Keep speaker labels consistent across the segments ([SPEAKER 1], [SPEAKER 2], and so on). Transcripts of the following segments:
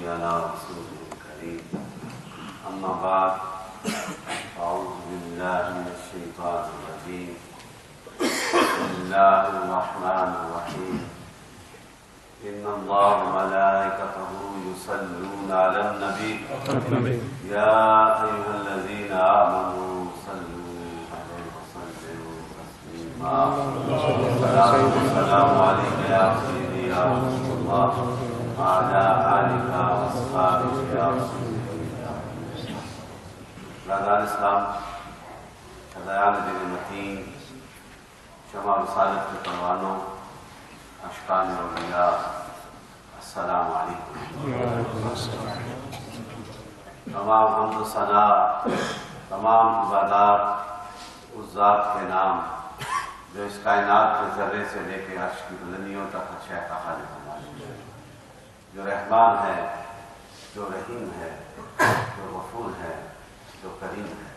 [SPEAKER 1] على رسوله الكريم أما بعد أعوذ بالله من الشيطان الرجيم بسم الله الرحمن الرحيم إن الله وملائكته يصلون على النبي يا أيها الذين آمنوا صلوا عليه وسلموا تسليما السلام عليك يا سيدي يا رسول الله وعلى آلك وأصحابك يا رسول الله. برادران اسلام، فضائیان دین متین، شمع رسالت کے پروانوں، اشکان اولیاء، السلام علیکم. تمام حمد و ثنا، تمام عبادات اس ذات کے نام جو اس کائنات کے ذرے سے لے کے عرش کی بلندیوں تک شہ کا خالق ہے، جو رحمان ہے، جو رحیم ہے، جو غفور ہے، جو کریم ہے.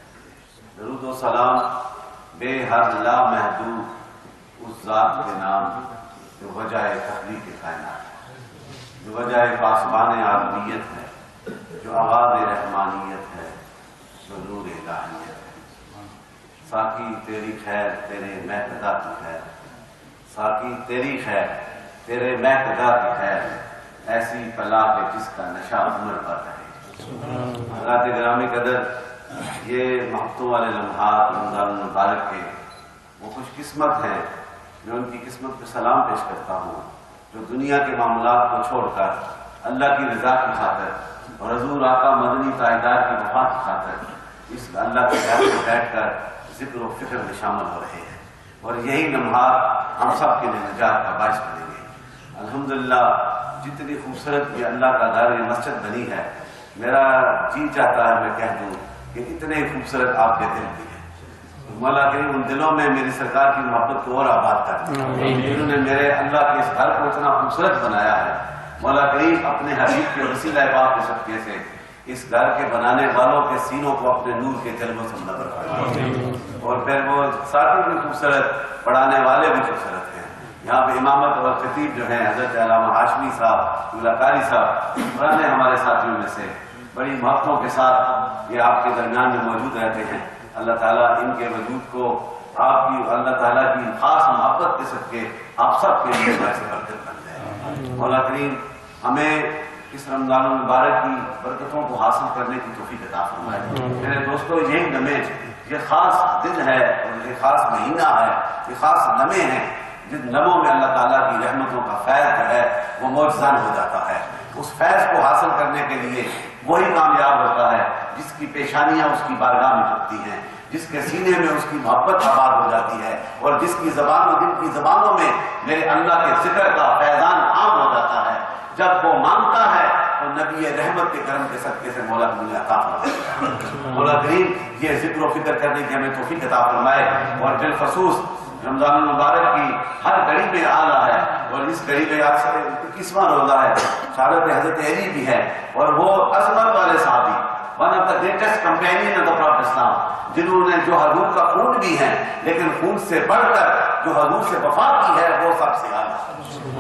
[SPEAKER 1] درود و سلام بے حد لا محدود اس ذات کے نام جو وجہ تخلیق کائنات ہے، جو وجہ پاسبان عالمیت ہے، جو آغاز رحمانیت ہے، جو نور الہیت ہے. ساقی تیری خیر تیرے مہکدہ کی خیر، ساقی تیری خیر تیرے مہکدہ کی خیر، ایسی فلاح ہے جس کا نشہ عمر پر رہے. حضرات گرامی قدر، یہ محبتوں والے لمحات رمضان المبارک کے وہ خوش قسمت ہیں. میں ان کی قسمت پہ سلام پیش کرتا ہوں جو دنیا کے معاملات کو چھوڑ کر اللہ کی رضا کی خاطر اور حضور آقا مدنی تاجدار کی وفات کی خاطر اس اللہ کے گھر میں بیٹھ کر ذکر و فکر میں شامل ہو رہے ہیں، اور یہی لمحات ہم سب کے لیے نجات کا باعث بنیں گے. الحمدللہ جتنی خوبصورت یہ اللہ کا گھر یہ مسجد بنی ہے، میرا جی چاہتا ہے میں کہہ دوں کہ اتنے خوبصورت آپ کے دل بھی ہیں. مولا کریم ان دلوں میں میری سرکار کی محبت کو اور آباد کر دیں جنہوں نے میرے اللہ کے اس گھر کو اتنا خوبصورت بنایا ہے. مولا کریم اپنے حبیب کے وسیلہ پاک کے صدقے سے اس گھر کے بنانے والوں کے سینوں کو اپنے نور کے جلووں سے منور کر دیں، اور پھر وہ ساتھی بھی خوبصورت، پڑھانے والے بھی خوبصورت ہیں. یہاں پہ امامت اور خطیب جو ہیں حضرت علامہ ہاشمی صاحب، اللہ قاری صاحب، پرانے ہمارے ساتھیوں میں سے بڑی محبتوں کے ساتھ یہ آپ کے درمیان میں موجود رہتے ہیں. اللہ تعالیٰ ان کے وجود کو آپ کی اللہ تعالیٰ کی خاص محبت کے صدقے آپ سب کے لیے باعث برکت بن جائے. مولا کریم ہمیں اس رمضان المبارک کی برکتوں کو حاصل کرنے کی توفیق عطا فرمائے. میرے دوستو، یہی لمحے، یہ خاص دن ہے اور یہ خاص مہینہ ہے، یہ خاص لمحے ہیں جن لمحوں میں اللہ تعالیٰ کی رحمتوں کا فیض جو ہے وہ معجزان ہو جاتا ہے. اس فیض کو حاصل کرنے کے لیے وہی کامیاب ہوتا ہے جس کی پیشانیاں اس کی بارگاہ میں جھکتی ہیں، جس کے سینے میں اس کی محبت آباد ہو جاتی ہے، اور جس کی زبان و دل کی زبانوں میں میرے اللہ کے ذکر کا فیضان عام ہو جاتا ہے. جب وہ مانگتا ہے تو نبی رحمت کے کرم کے صدقے سے مولا مجھے عطا فرمائے. مولا کریم یہ ذکر و فکر کرنے کی ہمیں توفیق عطا فرمائے، اور بالخصوص رمضان المبارک کی ہر گھڑی میں آلہ ہے، اور اس گھڑی میں آپ سے 21واں روزہ ہے، شہادت حضرت علی بھی ہے، اور وہ عظمت والے صحابی، one of the greatest companion of the prophet اسلام، جنہوں نے جو حضور کا خون بھی ہے لیکن خون سے بڑھ کر جو حضور سے وفا کی ہے وہ سب سے اعلیٰ.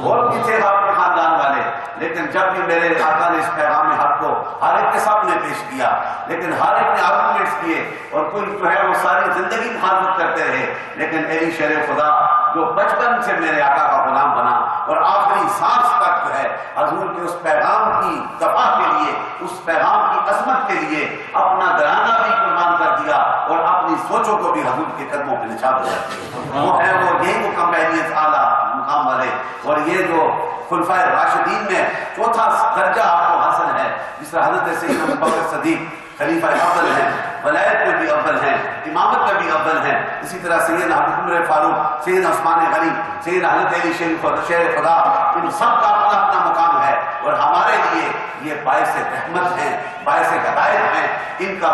[SPEAKER 1] اور بھی تھے آپ کے خاندان والے، لیکن جب بھی میرے آقا نے اس پیغام حق کو ہر ایک کے سامنے پیش کیا، لیکن ہر ایک نے آرگومنٹس کیے، اور کوئی جو ہے وہ ساری زندگی مخالفت کرتے رہے، لیکن علی شیر خدا جو بچپن سے میرے آقا کا غلام بنا اور آخری سانس تک جو ہے حضور کے اس پیغام کی دفاع کے لیے، اس پیغام کی عظمت کے لیے اپنا گھرانہ بھی قربان کر دیا، اور اپنی سوچوں کو بھی حضور کے قدموں پہ نچھاور جاتے ہیں. وہ ہے وہ یہی وہ کمپینینز اعلیٰ مقام والے، اور یہ جو خلفائے راشدین میں چوتھا درجہ آپ کو حاصل ہے، جس طرح حضرت سیدنا ابوبکر صدیق خلیفہ اول ہیں، ولایت میں بھی اول ہیں، امامت میں بھی اول ہیں. اسی طرح سیدنا عمر فاروق، سیدنا عثمان غنی، سیدنا حضرت علی شیر خدا، ان سب کا اپنا اپنا مقام ہے، اور ہمارے لیے یہ باعث رحمت ہیں، باعث ہدایت ہیں. ان کا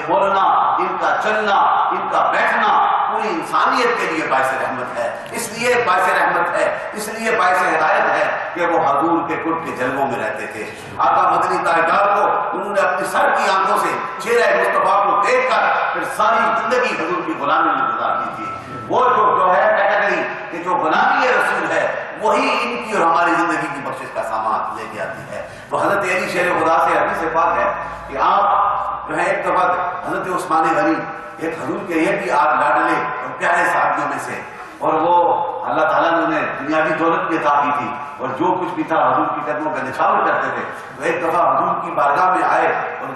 [SPEAKER 1] بولنا، ان کا چلنا، ان کا بیٹھنا پوری انسانیت کے لیے باعث رحمت ہے. اس لیے باعث رحمت ہے، اس لیے باعث ہدایت ہے کہ وہ حضور کے قرب کے جلووں میں رہتے تھے. آقا مدنی تاجدار کو انہوں نے اپنی سر کی آنکھوں سے چہرہ مصطفیٰ کو دیکھ کر پھر ساری زندگی حضور کی غلامی میں گزار دی تھی. وہ جو ہے کیٹیگری کہ جو غلامی رسول ہے وہی ان کی اور ہماری زندگی کی بخشش کا سامان لے کے آتی ہے. تو حضرت علی شیر خدا سے حدیث پاک ہے کہ آپ جو ہے ایک دفعہ حضرت عثمان غنی ایک حضور کے یہ بھی آپ لاڈلے اور پیارے صحابیوں میں سے، اور وہ اللہ تعالیٰ نے انہیں دنیاوی دولت بھی عطا کی تھی اور جو کچھ بھی تھا حضور کی قدموں کا نچھاور کرتے تھے. تو ایک دفعہ حضور کی بارگاہ میں آئے اور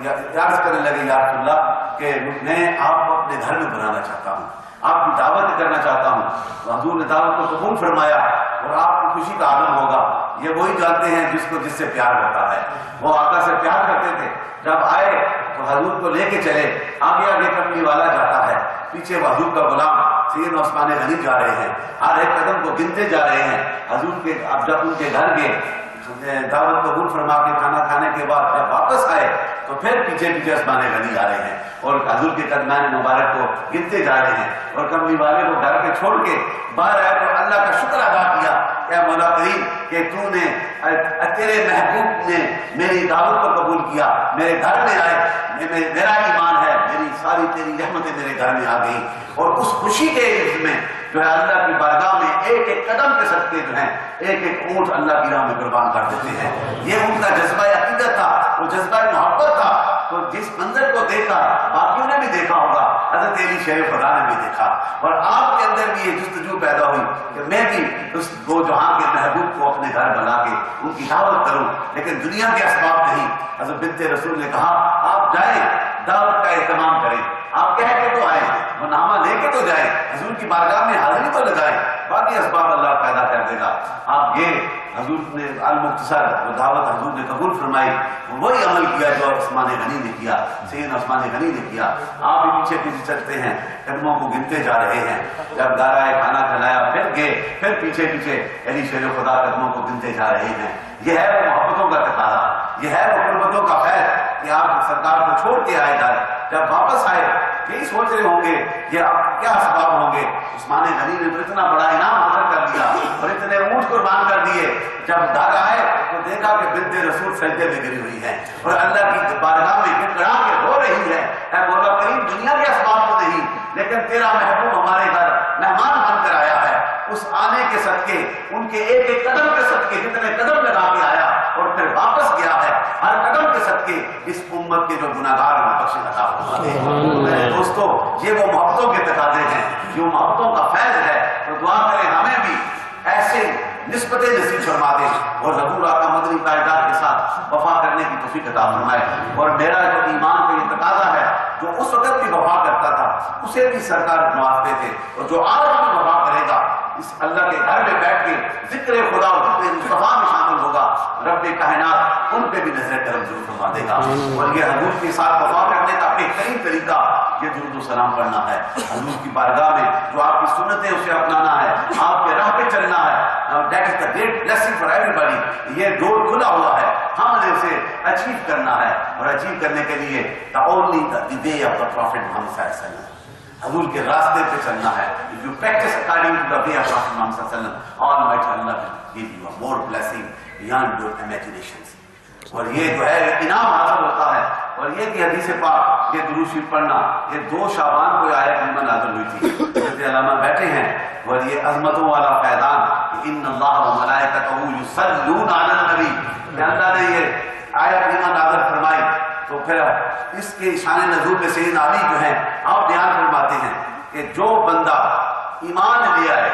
[SPEAKER 1] عرض کرنے لگے یا رسول اللہ کہ میں آپ کو اپنے گھر میں بنانا چاہتا ہوں، آپ کی دعوت کرنا چاہتا ہوں. تو حضور نے دعوت کو قبول فرمایا اور آپ کی خوشی کا عالم ہوگا. یہ وہی جانتے ہیں جس سے پیار کرتا ہے. وہ آقا سے پیار کرتے تھے. جب آئے تو حضور کو لے کے چلے، آگے آگے کملی والا جاتا ہے، پیچھے حضور کا غلام سیدنا عثمان غنی جا رہے ہیں، ہر ایک قدم کو گنتے جا رہے ہیں. حضور کے اب جب ان کے گھر گئے دعوت قبول فرما کے کھانا کھانے کے بعد جب واپس آئے تو پھر پیچھے پیچھے عثمان غنی آ رہے ہیں اور حضور کے قدمان مبارک کو گنتے جا رہے ہیں. اور کملی والے کو گھر کے چھوڑ کے باہر آئے تو اللہ کا شکر ادا کیا کہ مولا کریم کہ تو نے تیرے محبوب نے میری دعوت کو قبول کیا، میرے گھر میں آئے، میرا ایمان ہے، میری ساری تیری رحمتیں میرے گھر میں آ گئی. اور اس خوشی کے عز میں جو ہے اللہ کی بارگاہ میں ایک ایک قدم کے صدقے جو ہیں ایک ایک اونٹ اللہ کی راہ میں قربان کر دیتے ہیں. یہ ان کا جذبہ عقیدت تھا، وہ جذبہ محبت تھا. تو جس منظر کو دیکھا باقیوں نے بھی دیکھا ہوگا، حضرت علی شیر خدا نے بھی دیکھا، اور آپ کے اندر بھی یہ جستجو پیدا ہوئی کہ میں بھی اس دو جہاں کے محبوب کو اپنے گھر بنا کے ان کی دعوت کروں، لیکن دنیا کے اسباب نہیں. حضرت بنت رسول نے کہا آپ جائیں دعوت کا اہتمام کریں، آپ کہہ کے تو آئیں، وہ نامہ لے کے تو جائیں، حضور کی بارگاہ میں حاضری تو لگائیں، باقی اسباب اللہ پیدا کر دے گا. آپ یہ حضور نے المختصر وہ دعوت حضور نے قبول فرمائی، وہی عمل کیا جو عثمان غنی نے کیا، سیدنا عثمان غنی نے کیا. آپ بھی پیچھے پیچھے چلتے ہیں، قدموں کو گنتے جا رہے ہیں. جب گھر آئے کھانا کھلایا پھر گئے، پھر پیچھے پیچھے علی شیر خدا قدموں کو گنتے جا رہے ہیں. یہ ہے وہ محبتوں کا تقاضا، یہ ہے وہ قربتوں کا خیر کہ آپ سرکار کو چھوڑ کے آئے گھر. جب واپس آئے یہی سوچ رہے ہوں گے یہ آپ کیا اسباب ہوں گے. عثمان غنی نے تو اتنا بڑا انعام حاصل کر دیا اور اتنے اونٹ قربان کر دیے. جب گھر آئے تو دیکھا کہ بنت رسول سجدے میں گری ہوئی ہے اور اللہ کی بارگاہ میں گڑگڑا کے رو رہی ہے. اے مولا کریم دنیا کے اسباب تو نہیں لیکن تیرا محبوب ہمارے گھر مہمان بن کر آیا ہے. اس آنے کے صدقے ان کے ایک ایک قدم کے صدقے جتنے قدم لگا کے آیا اور پھر واپس گیا ہے، ہر قدم کے صدقے اس امت کے جو گناہگار ہیں بخشش عطا فرما دے. میرے دوستو یہ وہ محبتوں کے تقاضے ہیں، جو محبتوں کا فیض ہے. تو دعا کریں ہمیں بھی ایسے نسبتیں نصیب فرما دے اور حضور آقا مدنی تاجدار کے ساتھ وفا کرنے کی توفیق عطا فرمائے. اور میرا جو ایمان کا یہ تقاضا ہے جو اس وقت بھی وفا کرتا تھا اسے بھی سرکار نوازتے تھے، اور جو آج بھی وفا کرے گا اس اللہ کے گھر میں بیٹھ کے ذکر خدا اور ذکر مصطفیٰ میں شامل ہوگا، رب کائنات ان پہ بھی نظر کرم ضرور فرما دے گا. اور یہ حضور کے ساتھ وفا کرنے کا بہترین طریقہ یہ درود و سلام پڑھنا ہے. حضور کی بارگاہ میں جو آپ کی سنتیں اسے اپنانا ہے، آپ کے راہ پہ چلنا ہے. That is the great blessing for everybody. یہ ڈور کھلا ہوا ہے، ہم نے اسے اچیو کرنا ہے. اور اچیو کرنے کے لیے only the way of the Prophet Muhammad صلی اللہ علیہ وسلم، حضور کے راستے پہ چلنا ہے. If you practice according to the way of Prophet Muhammad صلی اللہ علیہ وسلم, Almighty Allah will give you a more blessing beyond your imaginations. اور یہ جو ہے انعام حاصل ہوتا ہے. اور یہ کہ حدیث پاک یہ درود شریف پڑھنا یہ 2 شعبان کو آیت میں نازل ہوئی تھی. حضرت علامہ بیٹھے ہیں اور یہ عظمتوں والا پیغام ان اللہ و ملائکتہ یصلون علی النبی، کہ اللہ نے یہ آیت میں نازل فرمائی. تو پھر اس کے شان نزول میں سیدنا علی جو ہیں آپ بیان فرماتے ہیں کہ جو بندہ ایمان لے آئے،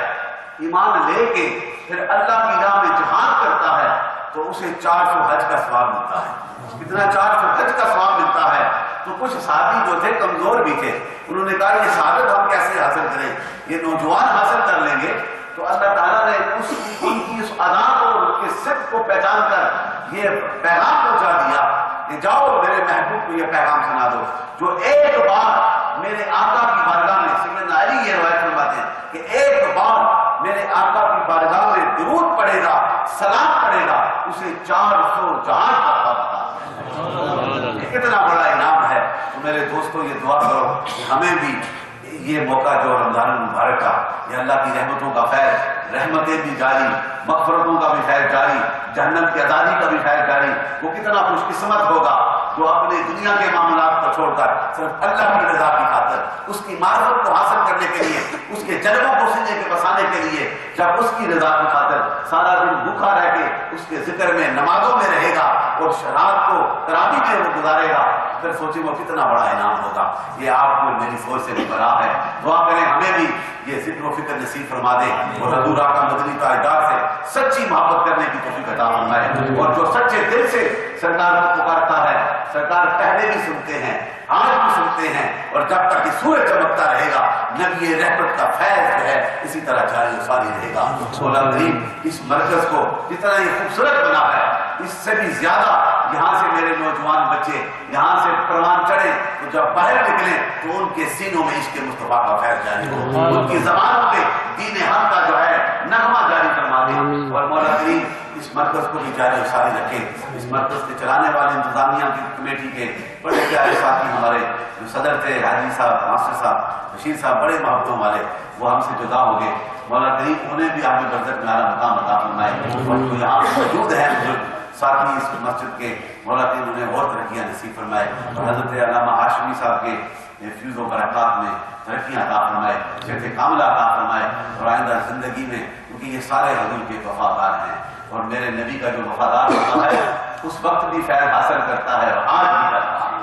[SPEAKER 1] ایمان لے کے پھر اللہ کی راہ میں جہاد کرتا ہے تو اسے 400 حج کا ثواب ملتا ہے. اتنا 400 حج کا ثواب ملتا ہے. تو کچھ صحابی جو تھے کمزور بھی تھے، انہوں نے کہا یہ شہادت ہم کیسے حاصل کریں، یہ نوجوان حاصل کر لیں گے. تو اللہ تعالیٰ نے ان کی اس ادا کو ان کے صدق کو پہچان کر یہ پیغام پہنچا دیا کہ جاؤ میرے محبوب کو یہ پیغام سنا دو جو ایک بار میرے آقا کی بارگاہ میں، سیدنا علی یہ روایت فرماتے ہیں کہ ایک بار میرے آقا کی بارگاہ میں درود پڑھے گا، سلام پڑھے گا، اسے 400 جہان کا ثواب ملتا ہے. کتنا بڑا انعام ہے. تو میرے دوستو یہ دعا کرو کہ ہمیں بھی یہ موقع جو رمضان المبارک کا یہ اللہ کی رحمتوں کا فیض، رحمتیں بھی جاری، مغفرتوں کا بھی فیض جاری، جہنم کی آزادی کا بھی فیض جاری. وہ کتنا خوش قسمت ہوگا جو اپنے دنیا کے معاملات کو چھوڑ کر صرف اللہ کی رضا کی خاطر، اس کی معرفت کو حاصل کرنے کے لیے، اس کے جلووں کو سینے کے بسانے کے لیے جب اس کی رضا کی خاطر سارا دن بھوکا رہ کے اس کے ذکر میں نمازوں میں رہے گا اور رات کو تراویح میں وہ گزارے گا، پھر سوچیں وہ کتنا بڑا انعام ہوگا۔ یہ آپ کو میری سوچ سے بھی بڑا ہے۔ دعا کریں ہمیں بھی یہ ذکر و فکر نصیب فرما دے اور حضور آقا مدنی تاجدار سے سچی محبت کرنے کی توفیق عطا فرمائے، اور جو سچے دل سے سرکار کو پکارتا ہے، سرکار پہلے بھی سنتے ہیں، آج بھی سنتے ہیں، اور جب تک یہ سورج چمکتا رہے گا نبی رحمت کا فیض جو ہے اسی طرح جاری و ساری رہے گا۔ مولا کریم اس مرکز کو جتنا یہ خوبصورت بنا ہے، اس سے بھی زیادہ یہاں سے میرے نوجوان بچے یہاں سے پروان چڑھیں تو جب باہر نکلیں تو ان کے سینوں میں عشق مصطفیٰ کا فیض جاری ہو، ان کی زبانوں پہ دین حق کا جو ہے نغمہ جاری فرما دے، اور مولا کریم اس مرکز کو بھی جاری و ساری رکھے۔ اس مرکز کے چلانے والے انتظامیہ کی کمیٹی کے بڑے پیارے ساتھی ہمارے جو صدر تھے حاجی صاحب، ماسٹر صاحب، بشیر صاحب، بڑے محبتوں والے، وہ ہم سے جدا ہو گئے۔ مولا کریم انہیں بھی آپ نے برزخ میں اعلیٰ مقام عطا فرمائے، اور جو یہاں موجود ہیں ساتھی اس مسجد کے، مولا کریم انہیں اور ترقیاں نصیب فرمائے، اور حضرت علامہ ہاشمی صاحب کے فیوز و برکات میں ترقیاں عطا فرمائے، صحت کاملہ عطا فرمائے، اور آئندہ زندگی میں، کیونکہ یہ سارے حضور کے وفادار ہیں، اور میرے نبی کا جو وفادار ہوتا ہے اس وقت بھی فیض حاصل کرتا ہے اور آج بھی کرتا ہے۔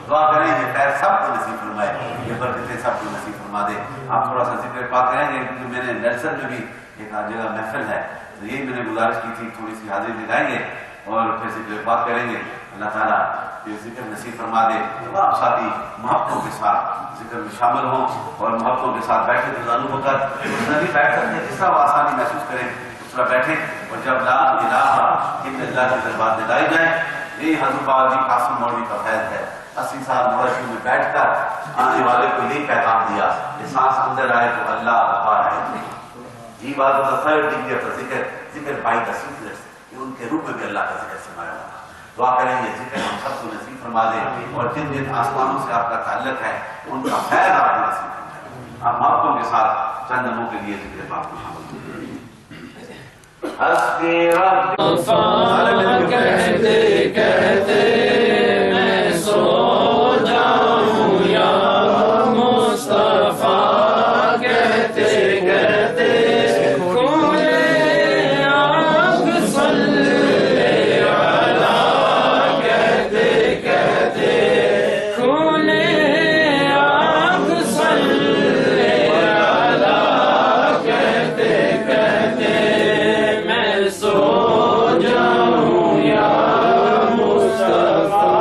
[SPEAKER 1] دعا کریں یہ فیض سب کو نصیب فرمائے، یہ برکتیں سب کو نصیب فرما دے۔ آپ تھوڑا سا ذکر پاک کریں گے، کیونکہ میں نے نیلسن میں بھی ایک جگہ محفل ہے، تو یہی میں نے گزارش کی تھی، تھوڑی سی حاضری لگائیں گے اور پھر ذکر پاک کریں گے۔ اللہ تعالیٰ یہ ذکر نصیب فرما دے، تمام ساتھی محبتوں کے ساتھ ذکر میں شامل ہوں اور محبتوں کے ساتھ بیٹھے تو ضرور ہو کر بھی بیٹھ سکتے ہیں، جس طرح وہ آسانی محسوس کریں اس طرح بیٹھیں، اور جب لا الہ الا اللہ کی دربار میں لائی جائیں۔ یہی حضور بابا جی قاسم مولوی کا فیض ہے، 80 سال مورشی میں بیٹھ کر آنے والے کو یہی پیغام دیا کہ سانس اندر آئے تو اللہ باہر آئے۔ یہ بات ہوتا تھرڈ ڈگری کا ذکر، ذکر بائی کا سیکرٹس، کہ ان کے روح میں بھی اللہ کا ذکر سمایا ہوا۔ دعا کریں یہ ذکر ہم سب کو نصیب فرما دے، اور جن جن آسمانوں سے آپ کا تعلق ہے ان کا خیر آپ کو نصیب فرمائے۔ آپ محبتوں کے ساتھ چند لمحوں کے لیے ذکر پاک کو شامل کیجیے۔ حسبی ربی
[SPEAKER 2] کہتے کہتے میں سو جاؤں یا مصطفیٰ، کہتے کہتے کھولے آنکھ صلی علی، کہتے کہتے کھولے آنکھ صلی علی، کہتے کہتے میں سو جاؤں یا مصطفیٰ،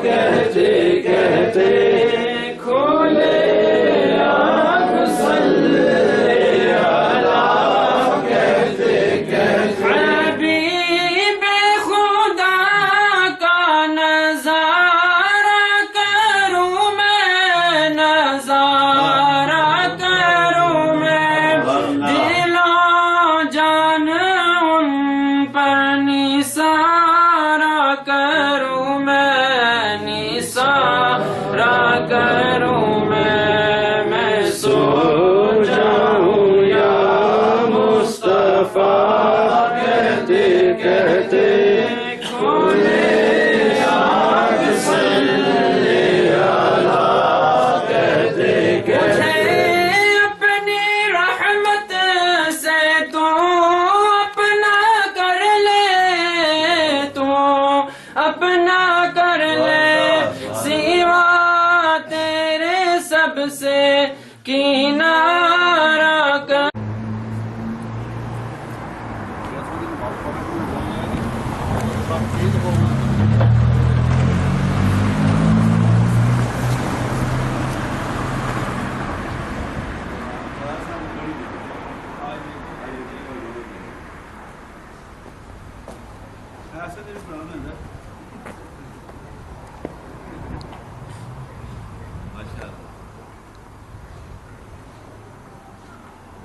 [SPEAKER 2] کہتے کہتے کھولے آنکھ صلی علی، کہتے کہتے حبیب خدا کا نظارہ کروں میں، نظارہ کروں میں، دل و جان ان پر نثارہ کروں میں، نثارہ کروں میں سو جاؤں یا مصطفیٰ، کہتے کہتے کھولے آنکھ صلی علی، کہتے کہتے اپنی رحمت سے تو اپنا کر لے، تو اپنا کر لے، سوا تیرے سب سے کنارہ کر۔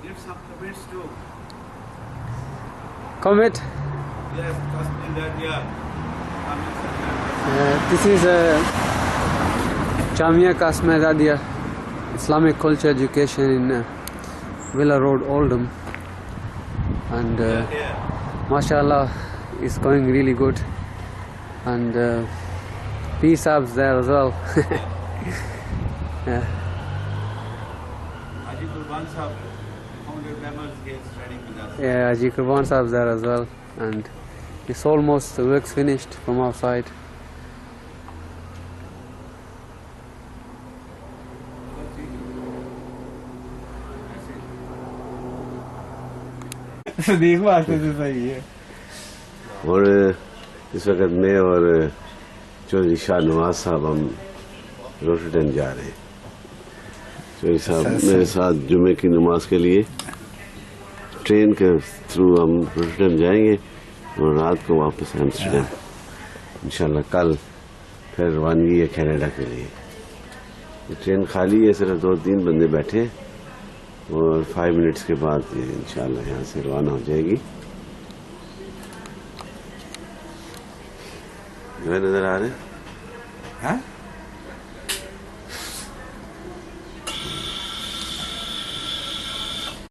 [SPEAKER 3] Give some comments too.
[SPEAKER 4] Comment.
[SPEAKER 3] Yes, just in that, yeah.
[SPEAKER 4] This is Jamia Qasim Azadiya Islamic Culture Education in Villa Road, Oldham, and mashallah, it's going really good, and P Saab's there as well. Yeah.
[SPEAKER 3] Haji Qurban Sahib, founded members here studying with us.
[SPEAKER 4] Yeah, Haji Qurban Saab's there as well, and it's almost, the work's finished from our side.
[SPEAKER 5] صدیق بات تو صحیح ہے.
[SPEAKER 1] اور اس وقت میں اور چودھری شاہ نواز صاحب ہم روٹرڈم جا رہے ہیں. چودھری صاحب میرے ساتھ جمعے کی نماز کے لیے ٹرین کے تھرو ہم روٹرڈم جائیں گے اور رات کو واپس ایمسٹرڈیم. انشاءاللہ کل پھر روانگی ہے کینیڈا کے لیے. یہ ٹرین خالی ہے, صرف 2-3 بندے بیٹھے اور 5 منٹس کے بعد یہ انشاءاللہ یہاں سے روانہ ہو جائے گی. جو نظر آ رہے ہیں